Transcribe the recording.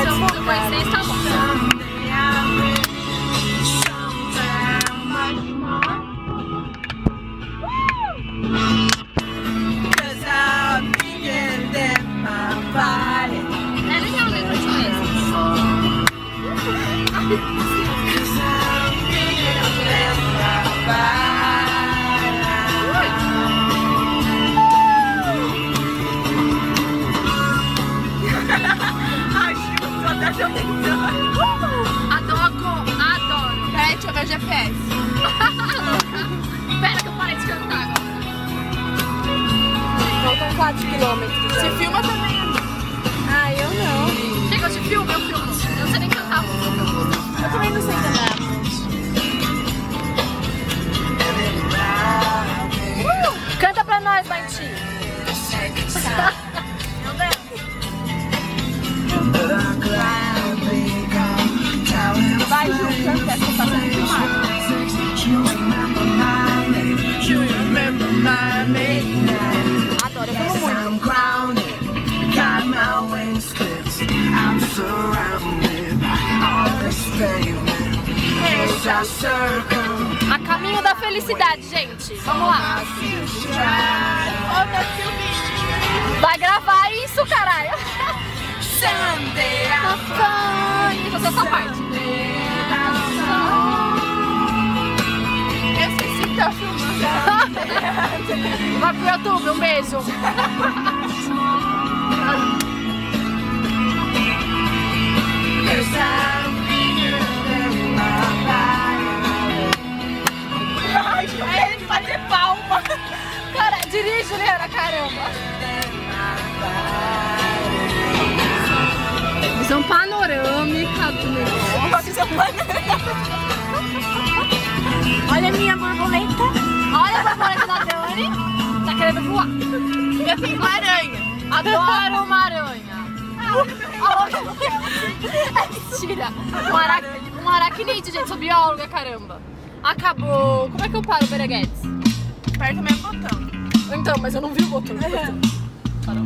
Se eu não conhecer, tá bom. É legal, né? Curte mesmo. Adoro. Peraí, deixa eu ver o GPS. Pera que eu parei de cantar agora. Faltam 4 km. Se filma também. Ah, eu não. Chega, eu te filmo, eu filmo. Eu não sei nem cantar música. Eu também não sei cantar. Canta pra nós, Baiti. Meu Deus. Vai, Ju, canta essa tá sendo filmada. Adoro, eu filmo muito. A caminho da felicidade, gente. Vamos lá. Vai gravar isso, caralho. E você essa parte. Eu esqueci que tá filmando. Vai pro YouTube, um beijo. Ai, ele fazer palma. Cara, dirige, Juliana, caramba. Visão panorâmica do negócio. Olha a minha borboleta. Olha a borboleta da Dani. Tá querendo voar. Eu tenho uma aranha. Adoro uma aranha. É mentira. Um aracnídeo, gente. Sou bióloga, caramba. Acabou. Como é que eu paro o Bereguetes? Aperta o mesmo botão. Então, mas eu não vi o botão. Parou.